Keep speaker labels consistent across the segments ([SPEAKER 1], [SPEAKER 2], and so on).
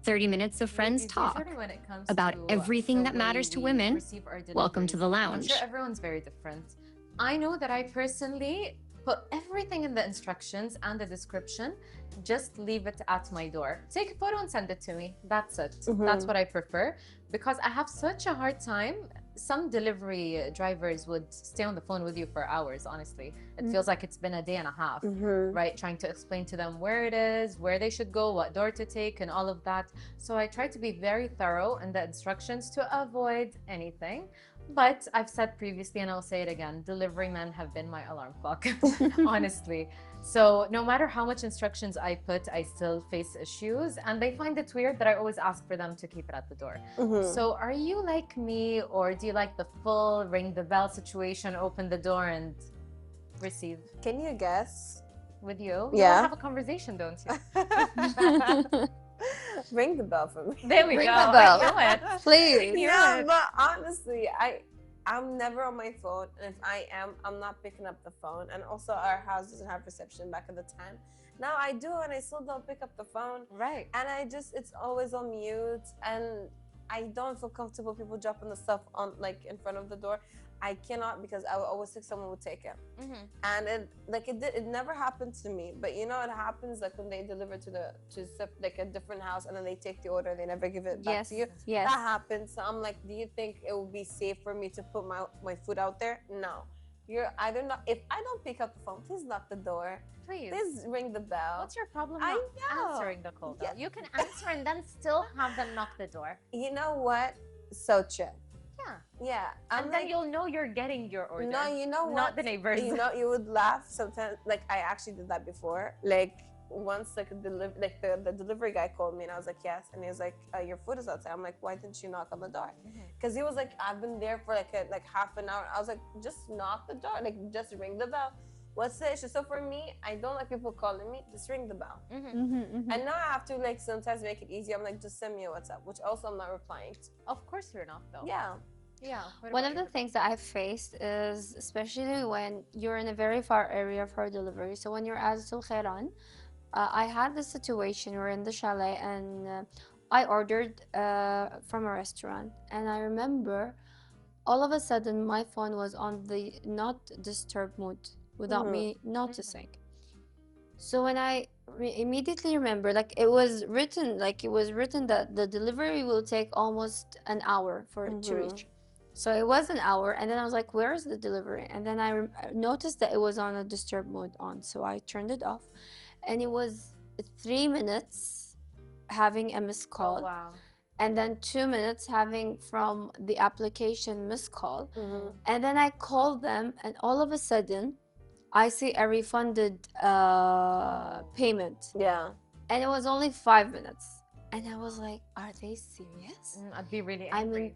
[SPEAKER 1] 30 minutes of friends talk about everything that matters to women. Welcome to the lounge.
[SPEAKER 2] I'm sure everyone's very different. I know that I personally put everything in the instructions and the description, just leave it at my door. Take a photo and send it to me. That's it. That's what I prefer, because I have such a hard time. Some delivery drivers would stay on the phone with you for hours, honestly. It feels like it's been a day and a half, right? Trying to explain to them where it is, where they should go, what door to take, and all of that. So I try to be very thorough in the instructions to avoid anything. But I've said previously, and I'll say it again, delivery men have been my alarm clock, honestly. So no matter how much instructions I put, I still face issues. And they find it weird that I always ask for them to keep it at the door. So are you like me, or do you like the full ring the bell situation, open the door and receive?
[SPEAKER 3] Can you guess?
[SPEAKER 2] With you?
[SPEAKER 3] Yeah.
[SPEAKER 2] You want to have a conversation, don't you?
[SPEAKER 3] Ring the bell for me.
[SPEAKER 2] There we
[SPEAKER 1] Ring
[SPEAKER 2] go.
[SPEAKER 1] the bell.
[SPEAKER 2] I knew it.
[SPEAKER 1] Please.
[SPEAKER 3] Yeah, but honestly, I'm never on my phone, and if I am, I'm not picking up the phone. And also, our house doesn't have reception back at the time. Now I do, and I still don't pick up the phone.
[SPEAKER 2] Right.
[SPEAKER 3] And it's always on mute, and I don't feel comfortable people dropping the stuff on in front of the door. I cannot, because I would always think someone would take it. And it never happened to me, but it happens when they deliver to a different house, and then they take the order and they never give it back to you.
[SPEAKER 1] Yes.
[SPEAKER 3] That happens. So I'm like, do you think it would be safe for me to put my food out there? No. You're either not. If I don't pick up the phone, please lock the door.
[SPEAKER 2] Please
[SPEAKER 3] ring the bell.
[SPEAKER 2] What's your problem
[SPEAKER 3] I
[SPEAKER 2] not
[SPEAKER 3] know.
[SPEAKER 2] answering the call bell? You can answer and then still have them knock the door.
[SPEAKER 3] You know what? So true. Yeah.
[SPEAKER 2] And then you'll know you're getting your order.
[SPEAKER 3] No, you know what?
[SPEAKER 2] Not the neighbors.
[SPEAKER 3] You would laugh sometimes. I actually did that before. Once, the delivery guy called me, and I was like, yes. And he was like, your food is outside. I'm like, why didn't you knock on the door? Because he was like, I've been there for half an hour. I was like, just knock the door. Just ring the bell. What's the issue? So for me, I don't like people calling me. Just ring the bell. And now I have to sometimes make it easy. I'm like, just send me a WhatsApp, which also I'm not replying to.
[SPEAKER 2] Of course you're not, though.
[SPEAKER 3] Yeah.
[SPEAKER 2] Yeah.
[SPEAKER 1] One of the things that I've faced is, especially when you're in a very far area for delivery. So when you're at Sul Khairan, I had this situation. We're in the chalet, and I ordered from a restaurant, and I remember all of a sudden my phone was on the not disturb mode without me noticing. So when I immediately remember, it was written that the delivery will take almost an hour for it to reach. So it was an hour, and then I was like, where is the delivery? And then I noticed that it was on a disturb mode on, so I turned it off. And it was 3 minutes having a missed call.
[SPEAKER 2] Oh, wow.
[SPEAKER 1] And then 2 minutes having from the application missed call. And then I called them, and all of a sudden, I see a refunded payment.
[SPEAKER 3] Yeah.
[SPEAKER 1] And it was only 5 minutes. And I was like, are they serious?
[SPEAKER 2] I'd be really angry.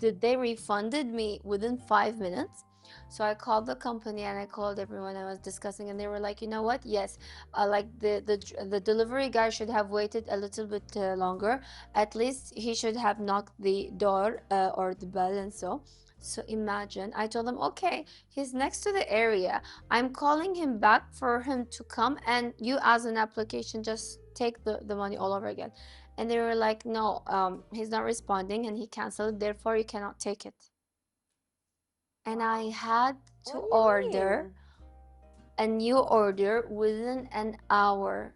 [SPEAKER 1] Did they refunded me within 5 minutes? So I called the company, and I called everyone I was discussing, and they were like, you know what? Yes, the delivery guy should have waited a little bit longer. At least he should have knocked the door or the bell and so. So imagine, I told them, okay, he's next to the area. I'm calling him back for him to come, and you as an application just take the money all over again. And they were like, no, he's not responding, and he canceled, therefore you cannot take it. And I had to order a new order within an hour,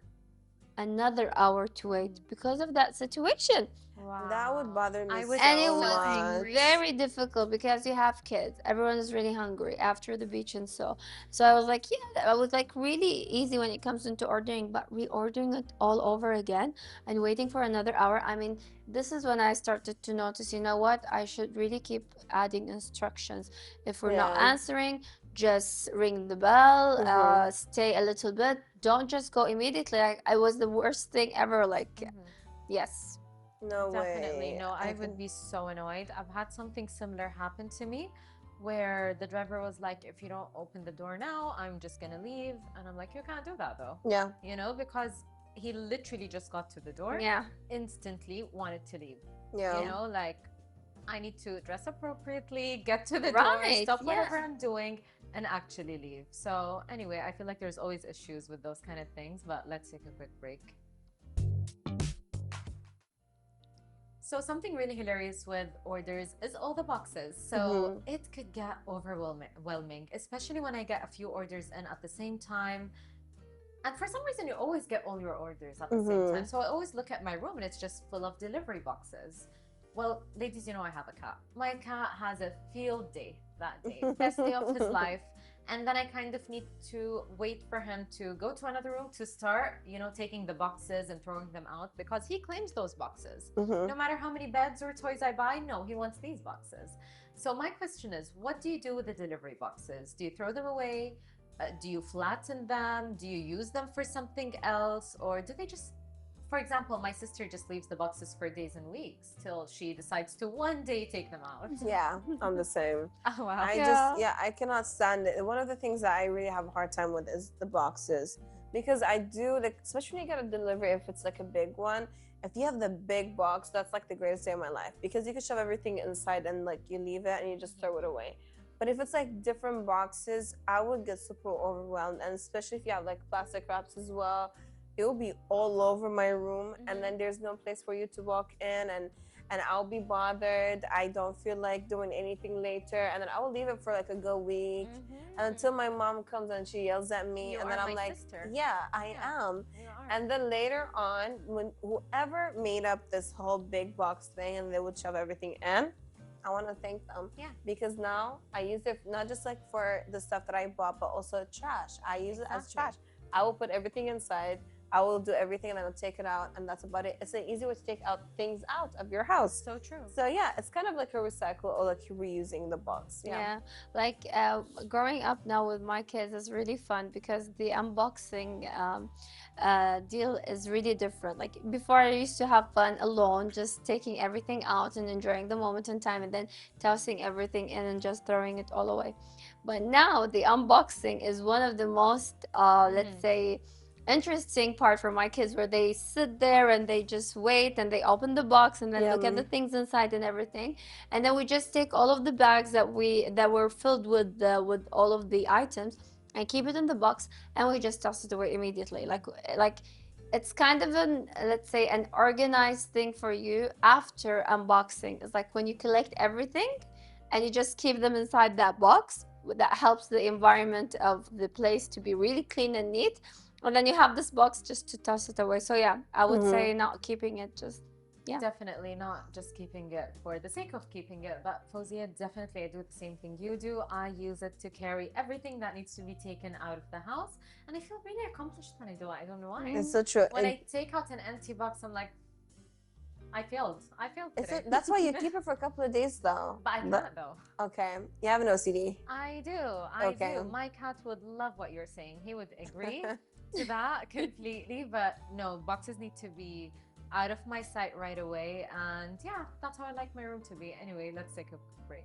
[SPEAKER 1] another hour to wait because of that situation.
[SPEAKER 2] Wow.
[SPEAKER 3] That would bother me so much.
[SPEAKER 1] And it was very difficult because you have kids. Everyone is really hungry after the beach and so. So I was like, yeah, I was really easy when it comes into ordering, but reordering it all over again and waiting for another hour. I mean, this is when I started to notice, you know what, I should really keep adding instructions. If we're not answering, just ring the bell, stay a little bit. Don't just go immediately. I was the worst thing ever. Yes.
[SPEAKER 3] No way.
[SPEAKER 2] Definitely. No, I would be so annoyed. I've had something similar happen to me where the driver was like, if you don't open the door now, I'm just going to leave. And I'm like, you can't do that though.
[SPEAKER 3] Yeah.
[SPEAKER 2] Because he literally just got to the door.
[SPEAKER 1] Yeah.
[SPEAKER 2] Instantly wanted to leave.
[SPEAKER 3] Yeah.
[SPEAKER 2] I need to dress appropriately, get to the door, stop whatever I'm doing, and actually leave. So anyway, I feel like there's always issues with those kind of things, but let's take a quick break. So something really hilarious with orders is all the boxes. So it could get overwhelming, especially when I get a few orders in at the same time. And for some reason, you always get all your orders at the same time. So I always look at my room and it's just full of delivery boxes. Well, ladies, you know I have a cat. My cat has a field day that day, best day of his life. And then I kind of need to wait for him to go to another room to start, you know, taking the boxes and throwing them out because he claims those boxes. No matter how many beds or toys I buy, no, he wants these boxes. So my question is, what do you do with the delivery boxes? Do you throw them away? Do you flatten them? Do you use them for something else? Or do they just, for example, my sister just leaves the boxes for days and weeks till she decides to one day take them out.
[SPEAKER 3] Yeah, I'm the same.
[SPEAKER 2] Oh, wow.
[SPEAKER 3] I cannot stand it. One of the things that I really have a hard time with is the boxes, because I do, like, especially when you get a delivery, if it's like a big one, if you have the big box, that's like the greatest day of my life, because you can shove everything inside and like you leave it and you just throw it away. But if it's like different boxes, I would get super overwhelmed, and especially if you have like plastic wraps as well, it will be all over my room, and then there's no place for you to walk in, and I'll be bothered. I don't feel like doing anything later, and then I will leave it for like a good week, and until my mom comes and she yells at me, and then I'm like, yeah, I am. And then later on, when whoever made up this whole big box thing and they would shove everything in, I want to thank them, because now I use it not just like for the stuff that I bought, but also trash. I use it as trash. I will put everything inside. I will do everything and I will take it out, and that's about it. It's an easy way to take out things out of your house.
[SPEAKER 2] So true.
[SPEAKER 3] So yeah, it's kind of like a recycle, or like reusing the box.
[SPEAKER 1] Yeah, like growing up now with my kids is really fun, because the unboxing deal is really different. Like before, I used to have fun alone, just taking everything out and enjoying the moment in time, and then tossing everything in and just throwing it all away. But now the unboxing is one of the most, let's say, interesting part for my kids, where they sit there and they just wait and they open the box and then look at the things inside and everything, and then we just take all of the bags that were filled with all of the items and keep it in the box, and we just toss it away immediately. Like it's kind of an, let's say, an organized thing for you after unboxing. It's like when you collect everything and you just keep them inside that box, that helps the environment of the place to be really clean and neat. And then you have this box just to toss it away. So yeah, I would say not keeping it, just
[SPEAKER 2] Definitely not just keeping it for the sake of keeping it. But Fawzia, definitely I do the same thing you do. I use it to carry everything that needs to be taken out of the house, and I feel really accomplished when I do it. I don't know why.
[SPEAKER 3] It's so true.
[SPEAKER 2] When I take out an empty box, I'm like, I failed today.
[SPEAKER 3] That's why you keep it for a couple of days though.
[SPEAKER 2] But I can't though.
[SPEAKER 3] Okay, you have an OCD.
[SPEAKER 2] I do. My cat would love what you're saying. He would agree to that completely. But no, boxes need to be out of my sight right away. And yeah, that's how I like my room to be. Anyway, let's take a break.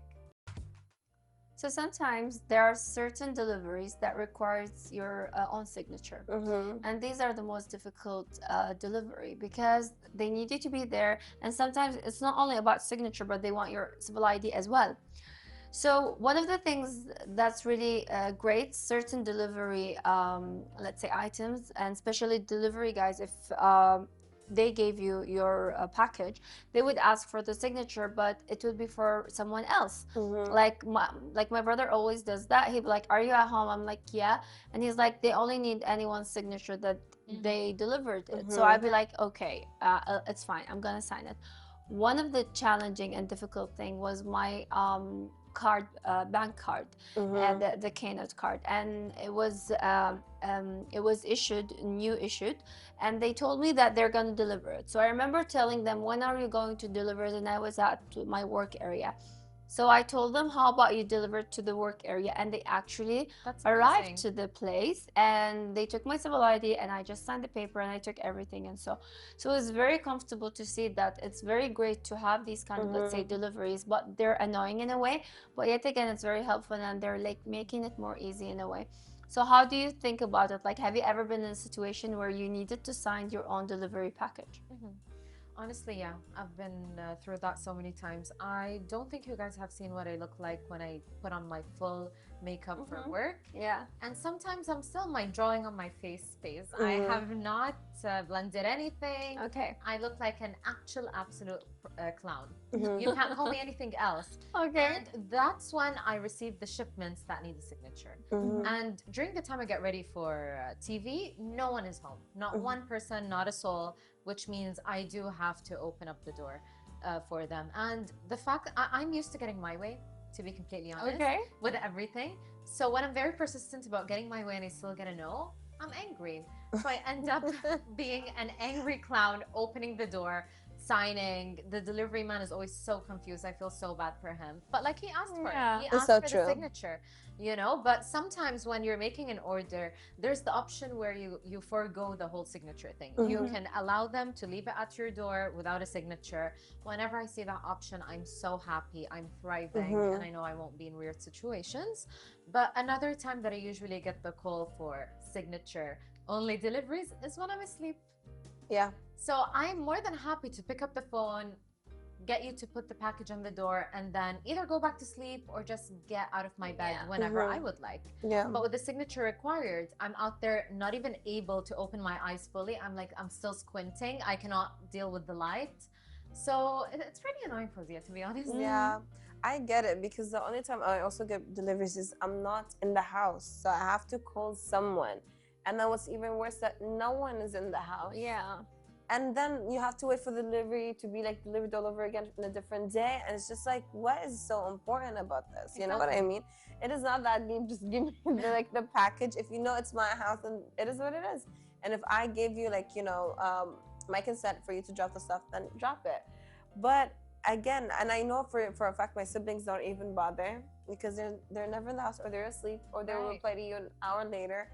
[SPEAKER 1] So sometimes there are certain deliveries that requires your own signature, and these are the most difficult delivery, because they need you to be there, and sometimes it's not only about signature, but they want your civil ID as well. So one of the things that's really great, certain delivery, let's say, items, and especially delivery guys, if they gave you your package, they would ask for the signature, but it would be for someone else. Like my brother always does that. He'd be like, "Are you at home?" I'm like, "Yeah," and he's like, "They only need anyone's signature that they delivered it." So I'd be like, "Okay, it's fine. I'm gonna sign it." One of the challenging and difficult thing was my card, bank card, and the Keynote card, and it was new issued, and they told me that they're going to deliver it. So I remember telling them, "When are you going to deliver it?" And I was at my work area. So I told them, "How about you deliver it to the work area?" And they actually arrived to the place, and they took my civil ID, and I just signed the paper, and I took everything. And so it was very comfortable to see that it's very great to have these kind of, let's say, deliveries, but they're annoying in a way. But yet again, it's very helpful, and they're like making it more easy in a way. So how do you think about it? Like, have you ever been in a situation where you needed to sign your own delivery package?
[SPEAKER 2] Honestly, yeah, I've been through that so many times. I don't think you guys have seen what I look like when I put on my full makeup for
[SPEAKER 1] Mhm.
[SPEAKER 2] work.
[SPEAKER 1] Yeah.
[SPEAKER 2] And sometimes I'm still my drawing on my face phase. I have not blended anything.
[SPEAKER 1] Okay.
[SPEAKER 2] I look like an absolute clown.
[SPEAKER 3] Mhm.
[SPEAKER 2] You can't call me anything else.
[SPEAKER 1] Okay.
[SPEAKER 2] And that's when I receive the shipments that need a signature.
[SPEAKER 3] Mhm.
[SPEAKER 2] And during the time I get ready for TV, no one is home. Not
[SPEAKER 3] Mhm.
[SPEAKER 2] one person, not a soul, which means I do have to open up the door for them. And the fact I'm used to getting my way, to be completely honest,
[SPEAKER 1] Okay.
[SPEAKER 2] with everything. So when I'm very persistent about getting my way and I still get a no, I'm angry. So I end up being an angry clown, opening the door, signing. The delivery man is always so confused. I feel so bad for him. But like, he asked for
[SPEAKER 1] Yeah.
[SPEAKER 2] it. He
[SPEAKER 3] It's
[SPEAKER 2] asked
[SPEAKER 3] so
[SPEAKER 2] for
[SPEAKER 3] true.
[SPEAKER 2] the signature, you know? But sometimes when you're making an order, there's the option where you forego the whole signature thing. You
[SPEAKER 1] Mhm.
[SPEAKER 2] can allow them to leave it at your door without a signature. Whenever I see that option, I'm so happy. I'm thriving.
[SPEAKER 3] Mhm.
[SPEAKER 2] And I know I won't be in weird situations. But another time that I usually get the call for signature only deliveries is when I'm asleep.
[SPEAKER 3] Yeah.
[SPEAKER 2] So I'm more than happy to pick up the phone, get you to put the package on the door, and then either go back to sleep or just get out of my bed
[SPEAKER 1] Yeah.
[SPEAKER 2] whenever
[SPEAKER 3] Mhm.
[SPEAKER 2] I would like.
[SPEAKER 3] Yeah.
[SPEAKER 2] But with the signature required, I'm out there not even able to open my eyes fully. I'm still squinting. I cannot deal with the light. So it's pretty annoying, Fawzia, to be honest.
[SPEAKER 3] Yeah, I get it because the only time I also get deliveries is I'm not in the house, so I have to call someone. And then what's even worse that no one is in the house.
[SPEAKER 1] Yeah.
[SPEAKER 3] And then you have to wait for the delivery to be like delivered all over again in a different day. And it's just like, what is so important about this? You know what I mean? It is not that deep. Just give me the package. If you know it's my house, then it is what it is. And if I gave you like, my consent for you to drop the stuff, then drop it. But again, and I know for a fact my siblings don't even bother because they're never in the house, or they're asleep, or they will
[SPEAKER 2] Right.
[SPEAKER 3] reply to you an hour later.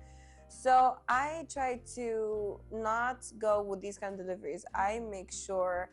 [SPEAKER 3] So I try to not go with these kind of deliveries. I make sure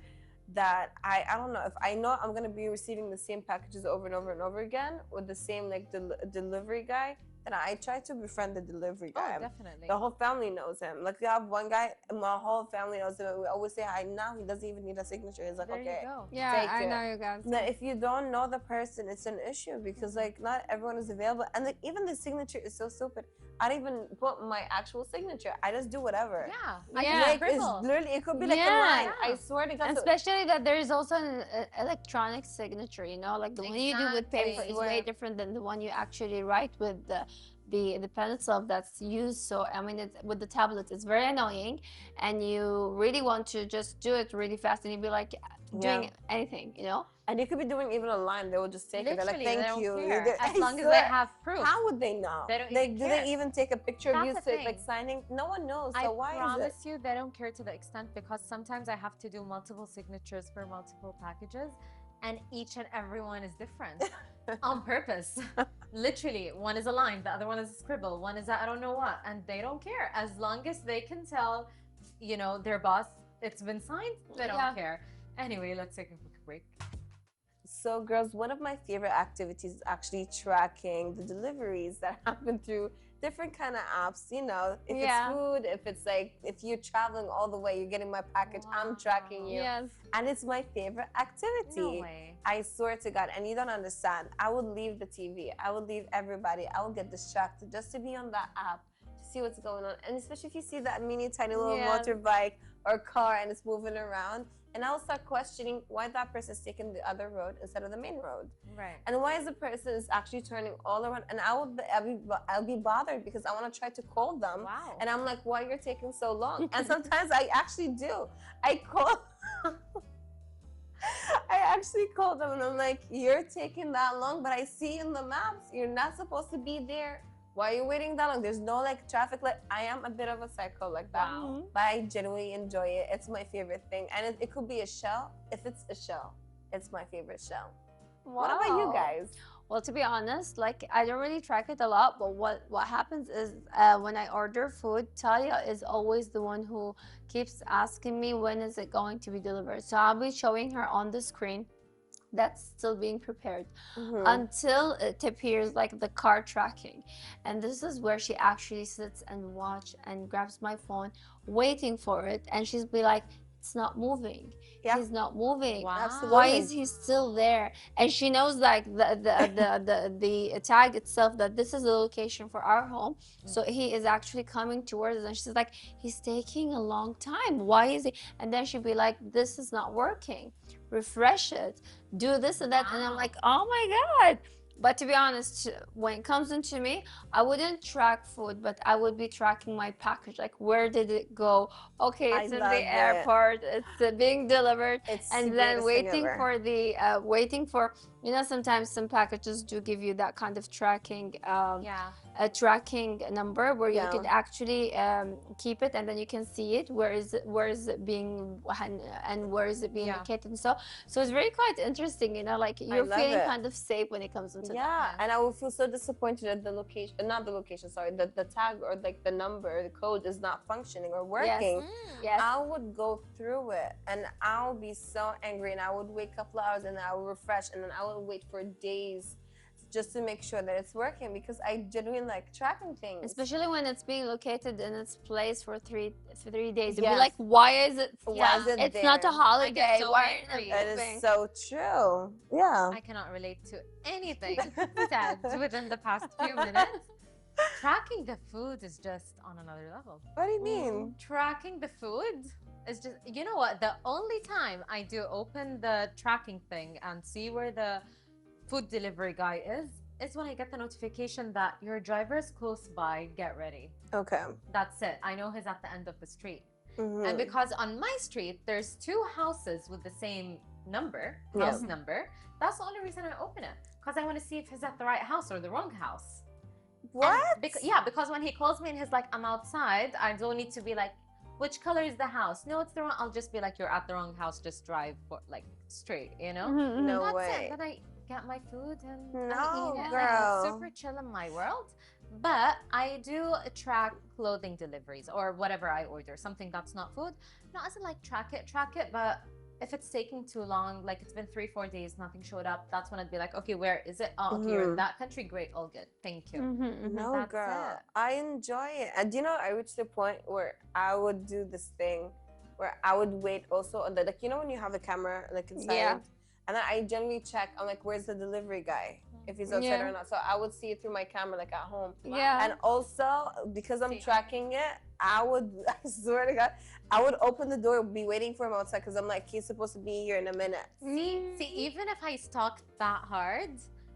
[SPEAKER 3] that I don't know, if I know I'm gonna be receiving the same packages over and over and over again with the same like delivery guy, then I try to befriend the delivery guy.
[SPEAKER 2] Oh, definitely.
[SPEAKER 3] The whole family knows him. Like, we have one guy, and my whole family knows him. We always say hi. Now he doesn't even need a signature. He's like,
[SPEAKER 2] There
[SPEAKER 3] okay.
[SPEAKER 2] you go.
[SPEAKER 1] Yeah,
[SPEAKER 3] Take
[SPEAKER 1] I
[SPEAKER 3] it.
[SPEAKER 1] know you guys.
[SPEAKER 3] But if you don't know the person, it's an issue because like not everyone is available, and like even the signature is so stupid. I don't even put my actual signature. I just do whatever.
[SPEAKER 2] Yeah.
[SPEAKER 1] Yeah.
[SPEAKER 2] I
[SPEAKER 3] Like,
[SPEAKER 2] can
[SPEAKER 3] it's
[SPEAKER 2] scribble.
[SPEAKER 3] literally, it could be like a
[SPEAKER 1] Yeah.
[SPEAKER 3] line. I swear to God.
[SPEAKER 1] And especially that there is also an electronic signature, you know, like the one you do with paper is
[SPEAKER 2] Exactly.
[SPEAKER 1] way different than the one you actually write with the pencil that's used. So I mean, it's, with the tablet, it's very annoying, and you really want to just do it really fast, and you'd be like doing anything, you know.
[SPEAKER 3] And you could be doing even a line. They will just take it. They're like,
[SPEAKER 2] Literally,
[SPEAKER 3] thank
[SPEAKER 2] they
[SPEAKER 3] you.
[SPEAKER 2] don't care.
[SPEAKER 3] They're-
[SPEAKER 2] As
[SPEAKER 3] I
[SPEAKER 2] long as
[SPEAKER 3] swear.
[SPEAKER 2] they have proof.
[SPEAKER 3] How would they know?
[SPEAKER 2] They don't
[SPEAKER 3] Like,
[SPEAKER 2] even
[SPEAKER 3] do
[SPEAKER 2] care.
[SPEAKER 3] they even take a picture of
[SPEAKER 2] That's
[SPEAKER 3] you
[SPEAKER 2] the thing.
[SPEAKER 3] like signing? No one knows. So
[SPEAKER 2] I
[SPEAKER 3] why
[SPEAKER 2] promise
[SPEAKER 3] is it?
[SPEAKER 2] you they don't care to the extent, because sometimes I have to do multiple signatures for multiple packages, and each and every one is different on purpose. Literally, one is a line, the other one is a scribble, one is a I don't know what, and they don't care. As long as they can tell, you know, their boss it's been signed, they don't
[SPEAKER 1] Yeah.
[SPEAKER 2] care. Anyway, let's take a quick break.
[SPEAKER 3] So, girls, one of my favorite activities is actually tracking the deliveries that happen through different kind of apps. You know, if
[SPEAKER 1] Yeah.
[SPEAKER 3] it's food, if it's like if you're traveling all the way, you're getting my package, I'm tracking you.
[SPEAKER 1] Yes.
[SPEAKER 3] And it's my favorite activity.
[SPEAKER 2] No way.
[SPEAKER 3] I swear to God, and you don't understand. I would leave the TV. I would leave everybody. I would get distracted just to be on that app to see what's going on. And especially if you see that mini tiny little
[SPEAKER 1] Yeah.
[SPEAKER 3] motorbike or car and it's moving around. And I'll start questioning why that person's taking the other road instead of the main road.
[SPEAKER 2] Right.
[SPEAKER 3] And why is the person is actually turning all around? And I'll be bothered because I want to try to call them.
[SPEAKER 2] Wow.
[SPEAKER 3] And I'm like, why you're taking so long? And sometimes I actually do. I call. I actually called them and I'm like, you're taking that long, but I see in the maps you're not supposed to be there. Why are you waiting that long? There's no like traffic light. I am a bit of a psycho like that.
[SPEAKER 2] Wow.
[SPEAKER 3] But I genuinely enjoy it. It's my favorite thing. And it could be a shell. If it's a shell, it's my favorite shell. What about you
[SPEAKER 1] Wow.
[SPEAKER 3] guys?
[SPEAKER 1] Well, to be honest, like I don't really track it a lot, but what happens is when I order food, Talia is always the one who keeps asking me when is it going to be delivered. So I'll be showing her on the screen that's still being prepared until it appears like the car tracking, and this is where she actually sits and watch and grabs my phone waiting for it, and she's be like, it's not moving.
[SPEAKER 3] Yeah.
[SPEAKER 1] He's not moving.
[SPEAKER 2] Wow.
[SPEAKER 3] Absolutely.
[SPEAKER 1] Why is he still there? And she knows like the tag itself that this is the location for our home. So he is actually coming towards us, and she's like, he's taking a long time. Why is he? And then she'd be like, this is not working. Refresh it. Do this and that. And I'm like, oh my God. But to be honest, when it comes into me, I wouldn't track food, but I would be tracking my package. Like, where did it go? Okay, it's in
[SPEAKER 3] love
[SPEAKER 1] the
[SPEAKER 3] it.
[SPEAKER 1] airport. It's being delivered,
[SPEAKER 3] It's the
[SPEAKER 1] and then
[SPEAKER 3] greatest thing
[SPEAKER 1] waiting
[SPEAKER 3] ever.
[SPEAKER 1] for the waiting for. You know, sometimes some packages do give you that kind of tracking.
[SPEAKER 2] Yeah.
[SPEAKER 1] A tracking number where you
[SPEAKER 3] Yeah.
[SPEAKER 1] can actually keep it, and then you can see it. Where is it being and where is it being
[SPEAKER 2] Yeah.
[SPEAKER 1] located? And so it's very quite interesting. You know, like you're
[SPEAKER 3] love
[SPEAKER 1] feeling
[SPEAKER 3] it.
[SPEAKER 1] kind of safe when it comes into that.
[SPEAKER 3] Yeah, and I would feel so disappointed at the location, not the location, sorry, the tag or like the number, the code is not functioning or working.
[SPEAKER 1] Yes.
[SPEAKER 3] I would go through it and I'll be so angry, and I would wait a couple hours and I would refresh, and then I would wait for days just to make sure that it's working, because I genuinely like tracking things.
[SPEAKER 1] Especially when it's being located in its place for 3 days. You'd
[SPEAKER 3] Yes.
[SPEAKER 1] be like, why is it?
[SPEAKER 3] Why is it
[SPEAKER 1] It's
[SPEAKER 3] there?
[SPEAKER 1] not a holiday.
[SPEAKER 2] so
[SPEAKER 1] Why
[SPEAKER 2] angry.
[SPEAKER 3] That
[SPEAKER 1] moving?
[SPEAKER 3] is so true. Yeah.
[SPEAKER 2] I cannot relate to anything said within the past few minutes. Tracking the food is just on another level.
[SPEAKER 3] What do you mean?
[SPEAKER 2] Tracking the food is just, you know what? The only time I do open the tracking thing and see where the food delivery guy is when I get the notification that your driver is close by, get ready.
[SPEAKER 3] Okay.
[SPEAKER 2] That's it. I know he's at the end of the street.
[SPEAKER 3] Mhm.
[SPEAKER 2] And because on my street, there's 2 houses with the same number, house number, that's the only reason I open it. Because I want to see if he's at the right house or the wrong house.
[SPEAKER 3] What?
[SPEAKER 2] Because when he calls me and he's like, I'm outside, I don't need to be like, which color is the house? No, it's the wrong. I'll just be like, you're at the wrong house, just drive for like straight, you know?
[SPEAKER 3] No
[SPEAKER 2] That's
[SPEAKER 3] way.
[SPEAKER 2] it. Then I get my food and
[SPEAKER 3] No,
[SPEAKER 2] I eat it.
[SPEAKER 3] girl.
[SPEAKER 2] I'm super chill in my world. But I do track clothing deliveries or whatever I order, something that's not food. Not as in like track it, but if it's taking too long, like it's been 3-4 days, nothing showed up, that's when I'd be like, okay, where is it? Oh, okay, you're in that country, great, all good, thank you.
[SPEAKER 3] No,
[SPEAKER 2] That's
[SPEAKER 3] girl.
[SPEAKER 2] it.
[SPEAKER 3] I enjoy it. And you know, I reached the point where I would do this thing where I would wait also on the, like, you know, when you have a camera like inside,
[SPEAKER 1] Yeah.
[SPEAKER 3] and then I generally check, I'm like, where's the delivery guy? If he's outside
[SPEAKER 1] Yeah.
[SPEAKER 3] or not. So I would see it through my camera, like at home.
[SPEAKER 1] Yeah.
[SPEAKER 3] And also, because I'm tracking it, I swear to God, I would open the door, be waiting for him outside, because I'm like, he's supposed to be here in a minute.
[SPEAKER 2] See, even if I stalked that hard,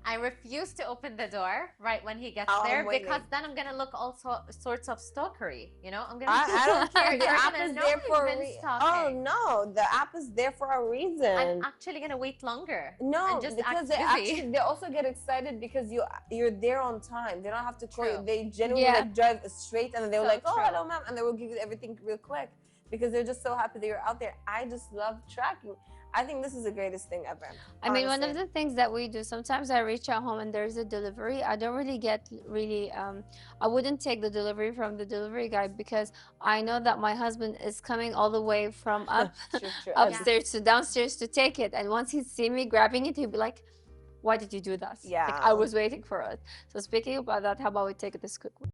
[SPEAKER 2] I refuse to open the door right when he gets
[SPEAKER 3] Oh, I'm
[SPEAKER 2] there,
[SPEAKER 3] waiting.
[SPEAKER 2] because then I'm gonna look all sorts of stalkery. You know, I'm gonna.
[SPEAKER 3] I don't care. The
[SPEAKER 2] You're
[SPEAKER 3] app
[SPEAKER 2] gonna
[SPEAKER 3] is
[SPEAKER 2] know
[SPEAKER 3] there
[SPEAKER 2] he's
[SPEAKER 3] for a
[SPEAKER 2] been
[SPEAKER 3] reason.
[SPEAKER 2] stalking.
[SPEAKER 3] Oh no, the app is there for a reason.
[SPEAKER 2] I'm actually gonna wait longer.
[SPEAKER 3] No,
[SPEAKER 2] and just
[SPEAKER 3] because
[SPEAKER 2] act
[SPEAKER 3] they also get excited because you're there on time. They don't have to call you.
[SPEAKER 2] True.
[SPEAKER 3] They genuinely
[SPEAKER 1] Yeah.
[SPEAKER 3] like drive straight, and then they're
[SPEAKER 2] So
[SPEAKER 3] like, "Oh,
[SPEAKER 2] true.
[SPEAKER 3] hello, ma'am," and they will give you everything real quick because they're just so happy that you're out there. I just love tracking. I think this is the greatest thing ever.
[SPEAKER 1] I mean, one of
[SPEAKER 3] honestly.
[SPEAKER 1] the things that we do, sometimes I reach out home and there's a delivery. I don't really get I wouldn't take the delivery from the delivery guy, because I know that my husband is coming all the way from
[SPEAKER 3] True.
[SPEAKER 1] upstairs to downstairs to take it. And once he see me grabbing it, he'll be like, why did you do that? Like,
[SPEAKER 3] Yeah.
[SPEAKER 1] I was waiting for it. So speaking about that, how about we take this quick one?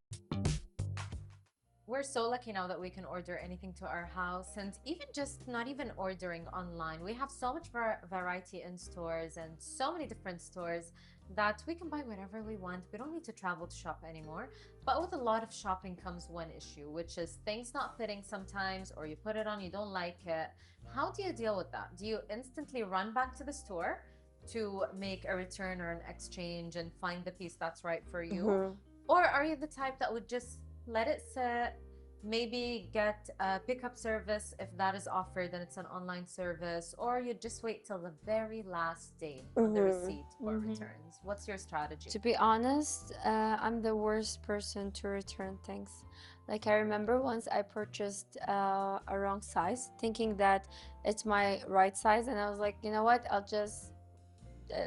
[SPEAKER 2] We're so lucky now that we can order anything to our house, and even just not even ordering online. We have so much variety in stores and so many different stores that we can buy whatever we want. We don't need to travel to shop anymore. But with a lot of shopping comes one issue, which is things not fitting sometimes, or you put it on, you don't like it. How do you deal with that? Do you instantly run back to the store to make a return or an exchange and find the piece that's right for you?
[SPEAKER 3] Mhm.
[SPEAKER 2] Or are you the type that would just let it sit, maybe get a pickup service if that is offered and it's an online service, or you just wait till the very last day on the receipt for returns? What's your strategy?
[SPEAKER 1] To be honest, I'm the worst person to return things. Like, I remember once I purchased a wrong size, thinking that it's my right size, and I was like, you know what, I'll just,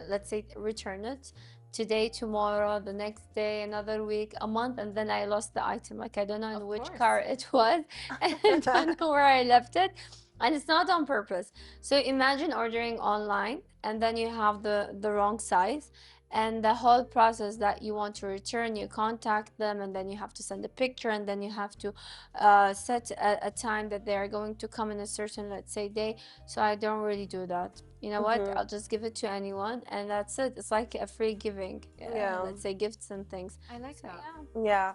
[SPEAKER 1] let's say, return it today, tomorrow, the next day, another week, a month, and then I lost the item. Like, I don't know in
[SPEAKER 2] Of
[SPEAKER 1] which
[SPEAKER 2] course.
[SPEAKER 1] car it was, and I don't know where I left it, and it's not on purpose. So imagine ordering online, and then you have the wrong size, and the whole process that you want to return, you contact them, and then you have to send a picture, and then you have to set a time that they are going to come in a certain, let's say, day. So I don't really do that. You know what? I'll just give it to anyone, and that's it. It's like a free giving.
[SPEAKER 3] Yeah.
[SPEAKER 1] Let's say gifts and things.
[SPEAKER 2] I like
[SPEAKER 1] So
[SPEAKER 2] that.
[SPEAKER 3] Yeah,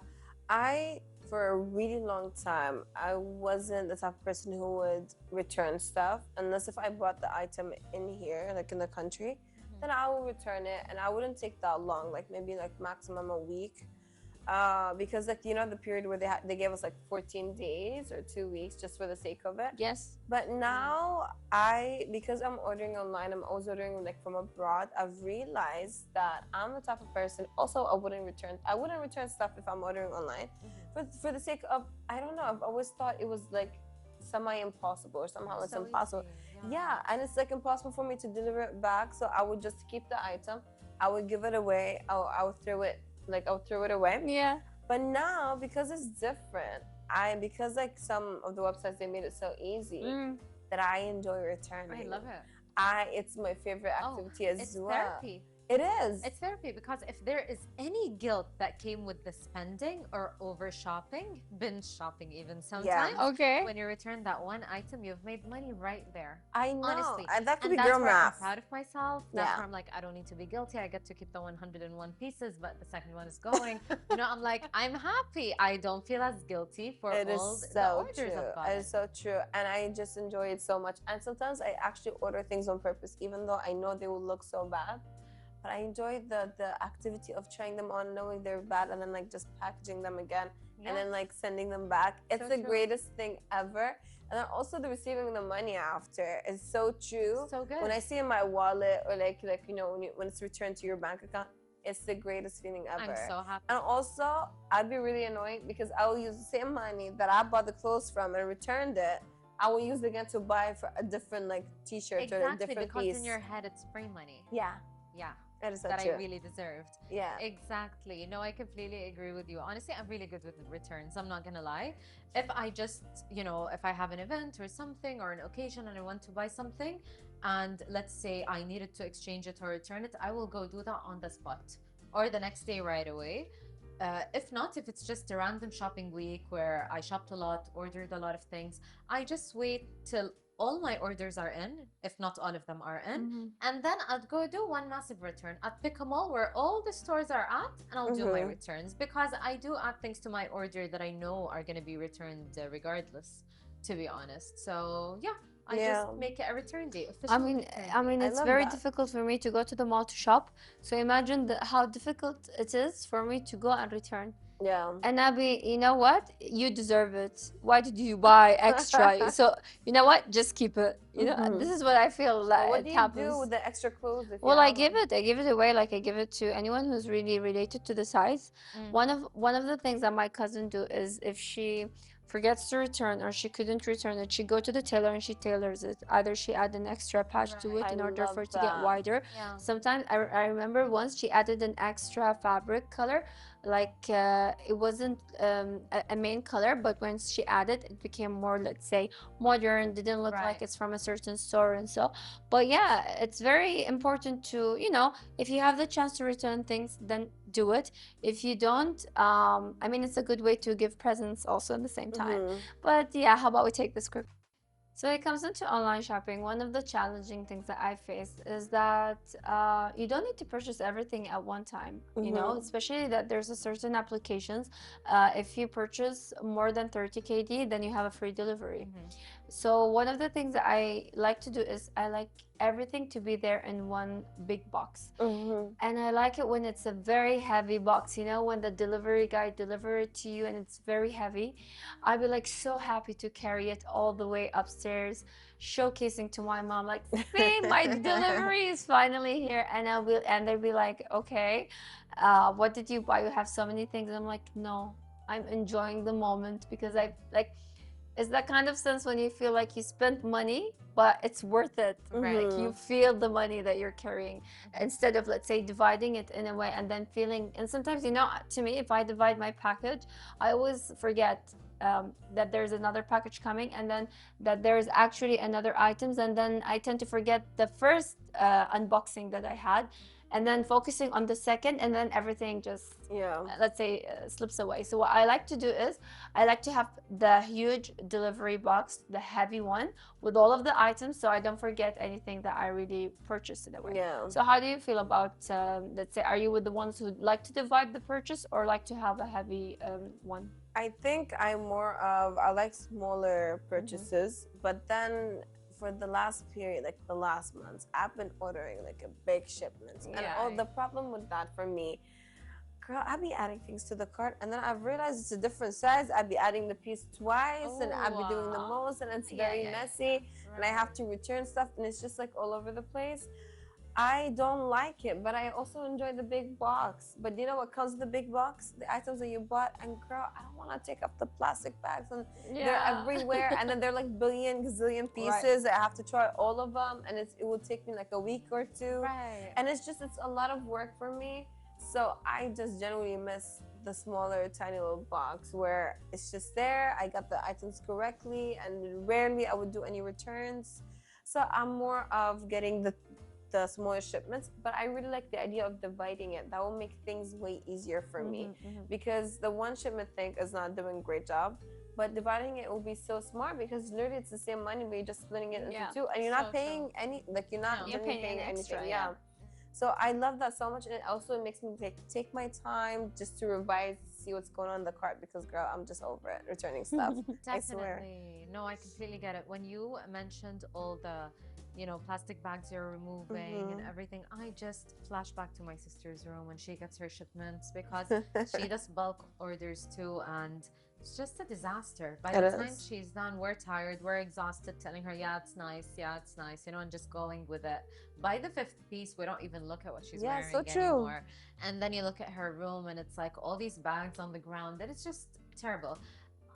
[SPEAKER 3] for a really long time, I wasn't the type of person who would return stuff unless if I bought the item in here, like in the country, then I will return it, and I wouldn't take that long, like maybe like maximum a week, because like you know the period where they gave us like 14 days or 2 weeks just for the sake of it.
[SPEAKER 1] yes.
[SPEAKER 3] But now because I'm ordering online, I'm always ordering like from abroad. I've realized that I'm the type of person. Also, I wouldn't return stuff if I'm ordering online, for the sake of, I don't know. I've always thought it was like semi-impossible, or somehow it's
[SPEAKER 2] So
[SPEAKER 3] impossible.
[SPEAKER 2] easy,
[SPEAKER 3] Yeah, and it's like impossible for me to deliver it back. So I would just keep the item. I would give it away. I would throw it. Like I'll throw it away.
[SPEAKER 1] Yeah.
[SPEAKER 3] But now, because it's different, because like some of the websites, they made it so easy that I enjoy returning.
[SPEAKER 2] I love it.
[SPEAKER 3] It's my favorite activity as
[SPEAKER 2] It's
[SPEAKER 3] well.
[SPEAKER 2] therapy.
[SPEAKER 3] It is.
[SPEAKER 2] It's therapy, because if there is any guilt that came with the spending or over shopping, binge shopping even sometimes,
[SPEAKER 1] Okay.
[SPEAKER 2] when you return that one item, you've made money right there.
[SPEAKER 3] I know.
[SPEAKER 2] Honestly.
[SPEAKER 3] That could
[SPEAKER 2] And
[SPEAKER 3] be
[SPEAKER 2] that's
[SPEAKER 3] girl
[SPEAKER 2] where I'm
[SPEAKER 3] math.
[SPEAKER 2] proud of myself. That's
[SPEAKER 3] Yeah.
[SPEAKER 2] where I'm like, I don't need to be guilty. I get to keep the 101 pieces, but the second one is going. You know, I'm like, I'm happy. I don't feel as guilty for
[SPEAKER 3] It
[SPEAKER 2] all
[SPEAKER 3] is
[SPEAKER 2] the
[SPEAKER 3] so
[SPEAKER 2] orders
[SPEAKER 3] true.
[SPEAKER 2] I've
[SPEAKER 3] It
[SPEAKER 2] gotten.
[SPEAKER 3] is so true. And I just enjoy it so much. And sometimes I actually order things on purpose, even though I know they will look so bad. But I enjoy the activity of trying them on, knowing they're bad, and then like just packaging them again, and then like sending them back. It's
[SPEAKER 2] So
[SPEAKER 3] the
[SPEAKER 2] true.
[SPEAKER 3] greatest thing ever. And then also the receiving the money after is so true.
[SPEAKER 2] So good.
[SPEAKER 3] When I see in my wallet, or like you know when it's returned to your bank account, it's the greatest feeling ever.
[SPEAKER 2] I'm so happy.
[SPEAKER 3] And also, I'd be really annoyed because I will use the same money that I bought the clothes from and returned it. I will use it again to buy for a different like t-shirt or a
[SPEAKER 2] Exactly,
[SPEAKER 3] different
[SPEAKER 2] because
[SPEAKER 3] piece.
[SPEAKER 2] in your head it's free money.
[SPEAKER 3] Yeah,
[SPEAKER 2] Yeah.
[SPEAKER 3] that is so
[SPEAKER 2] That
[SPEAKER 3] true.
[SPEAKER 2] I really deserved.
[SPEAKER 3] Yeah.
[SPEAKER 2] Exactly. No, I completely agree with you. Honestly, I'm really good with returns. I'm not gonna lie. If I just, you know, if I have an event or something or an occasion and I want to buy something, and let's say I needed to exchange it or return it, I will go do that on the spot or the next day right away. If not, if it's just a random shopping week where I shopped a lot, ordered a lot of things, I just wait till all my orders are in, if not all of them are in, and then I'd go do one massive return. I'd pick a mall where all the stores are at, and I'll do my returns, because I do add things to my order that I know are going to be returned regardless, to be honest. So yeah, I just make it a return date.
[SPEAKER 1] I mean, it's
[SPEAKER 3] love
[SPEAKER 1] very
[SPEAKER 3] that.
[SPEAKER 1] difficult for me to go to the mall to shop. So imagine how difficult it is for me to go and return.
[SPEAKER 3] Yeah.
[SPEAKER 1] And I'll be, you know what? You deserve it. Why did you buy extra? So you know what? Just keep it. You know, this is what I feel like
[SPEAKER 3] What do
[SPEAKER 1] it
[SPEAKER 3] you
[SPEAKER 1] happens.
[SPEAKER 3] do with the extra clothes? If
[SPEAKER 1] Well,
[SPEAKER 3] you
[SPEAKER 1] I
[SPEAKER 3] have
[SPEAKER 1] give
[SPEAKER 3] them?
[SPEAKER 1] it. I give it away. Like I give it to anyone who's really related to the size. One of the things that my cousin do is if she forgets to return or she couldn't return it, she go to the tailor and she tailors it. Either she add an extra patch to it
[SPEAKER 3] I
[SPEAKER 1] in order
[SPEAKER 3] love
[SPEAKER 1] for it to get
[SPEAKER 3] that.
[SPEAKER 1] wider.
[SPEAKER 2] Yeah.
[SPEAKER 1] Sometimes I remember once she added an extra fabric color, like it wasn't a main color, but once she added, it became more, let's say, modern. Didn't look like it's from a certain store and so. But yeah, it's very important to, you know, if you have the chance to return things, then do it. If you don't, I mean, it's a good way to give presents also at the same time. But yeah, how about we take the script? So it comes into online shopping. One of the challenging things that I face is that you don't need to purchase everything at one time, you know, especially that there's a certain applications. If you purchase more than 30 KD, then you have a free delivery. So one of the things that I like to do is I like everything to be there in one big box. And I like it when it's a very heavy box, you know, when the delivery guy deliver it to you and it's very heavy. I'd be like so happy to carry it all the way upstairs, showcasing to my mom, like, see, my delivery is finally here. And they'll be like, okay, what did you buy? You have so many things. And I'm like, no, I'm enjoying the moment, because I like, it's that kind of sense when you feel like you spent money, but it's worth it. Like you feel the money that you're carrying, instead of, let's say, dividing it in a way and then feeling. And sometimes, you know, to me, if I divide my package, I always forget that there's another package coming, and then that there's actually another items, and then I tend to forget the first unboxing that I had, and then focusing on the second, and then everything just let's say slips away. So what I like to do is I like to have the huge delivery box, the heavy one, with all of the items, so I don't forget anything that I really purchased in a way. So how do you feel about let's say, are you with the ones who like to divide the purchase or like to have a heavy one?
[SPEAKER 3] I think I'm more of, I like smaller purchases, but then for the last period, like the last months, I've been ordering like a big shipments. And the problem with that for me, girl, I'd be adding things to the cart, and then I've realized it's a different size. I'd be adding the piece twice, and I'd be doing the most, and it's very messy, and I have to return stuff, and it's just like all over the place. I don't like it, but I also enjoy the big box. But you know what comes with the big box? The items that you bought, and girl, I don't want to take up the plastic bags, and they're everywhere, and then they're like gazillion pieces. I have to try all of them, and it will take me like a week or two, and it's a lot of work for me. So I just generally miss the smaller, tiny little box where it's just there. I got the items correctly, and rarely I would do any returns. So I'm more of getting the smaller shipments, but I really like the idea of dividing it. That will make things way easier for me, because the one shipment thing is not doing a great job, but dividing it will be so smart, because literally it's the same money, but you're just splitting it into two, and you're not paying any, like you're not paying anything extra. So I love that so much, and it also makes me take my time just to revise, see what's going on in the cart, because girl, I'm just over it returning stuff. I swear.
[SPEAKER 2] No, I completely get it. When you mentioned all the plastic bags you're removing and everything, I just flash back to my sister's room when she gets her shipments, because she does bulk orders too, and it's just a disaster. By the time she's done, we're tired, we're exhausted, telling her, it's nice, and just going with it. By the fifth piece, we don't even look at what she's wearing anymore. And then you look at her room, and it's like all these bags on the ground, that it's just terrible.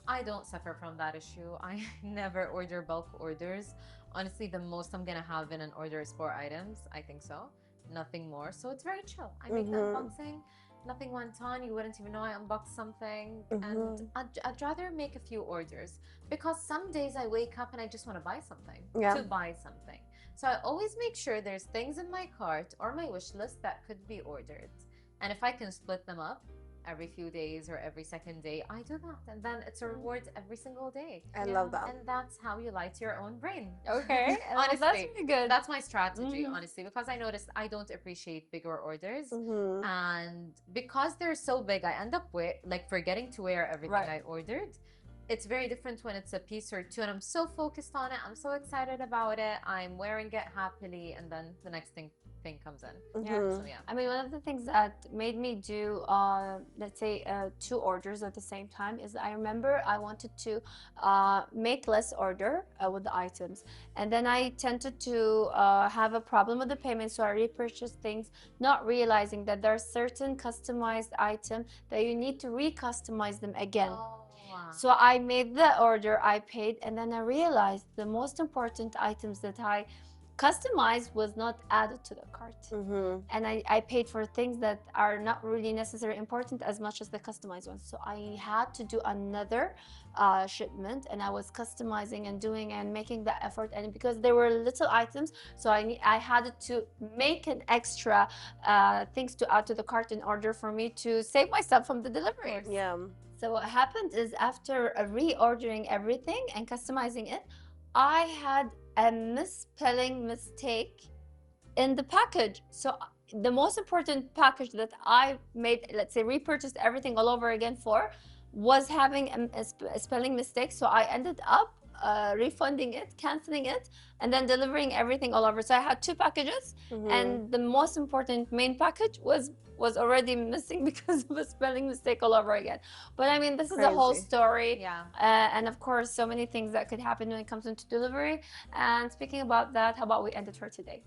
[SPEAKER 2] I don't suffer from that issue. I never order bulk orders. Honestly, the most I'm gonna have in an order is 4 items. I think so. Nothing more. So it's very chill. I make the unboxing. Nothing went on. You wouldn't even know I unboxed something. And I'd rather make a few orders, because some days I wake up and I just want to buy something. To buy something. So I always make sure there's things in my cart or my wish list that could be ordered. And if I can split them up every few days or every second day, I do that, and then it's a reward every single day.
[SPEAKER 3] I love that.
[SPEAKER 2] And that's how you lie to your own brain.
[SPEAKER 1] Okay.
[SPEAKER 2] Honestly,
[SPEAKER 1] that's really good.
[SPEAKER 2] That's my strategy, honestly, because I noticed I don't appreciate bigger orders, and because they're so big, I end up forgetting to wear everything I ordered. It's very different when it's a piece or two, and I'm so focused on it, I'm so excited about it, I'm wearing it happily, and then the next thing comes in. So,
[SPEAKER 1] I mean, one of the things that made me do let's say 2 orders at the same time is, I remember I wanted to make less order with the items, and then I tended to have a problem with the payment, so I repurchased things, not realizing that there are certain customized items that you need to re-customize them again. So I made the order, I paid, and then I realized the most important items that I customized was not added to the cart, and I paid for things that are not really necessarily important as much as the customized ones. So I had to do another shipment, and I was customizing and doing and making the effort, and because there were little items, so I had to make an extra things to add to the cart in order for me to save myself from the delivery. So what happened is, after reordering everything and customizing it, I had a misspelling mistake in the package. So the most important package that I made, let's say repurchased everything all over again for, was having a spelling mistake. So I ended up refunding it, canceling it, and then delivering everything all over. So I had 2 packages, and the most important main package was already missing because of a spelling mistake all over again. But I mean, this is a whole story. And of course, so many things that could happen when it comes into delivery. And speaking about that, how about we end it for today?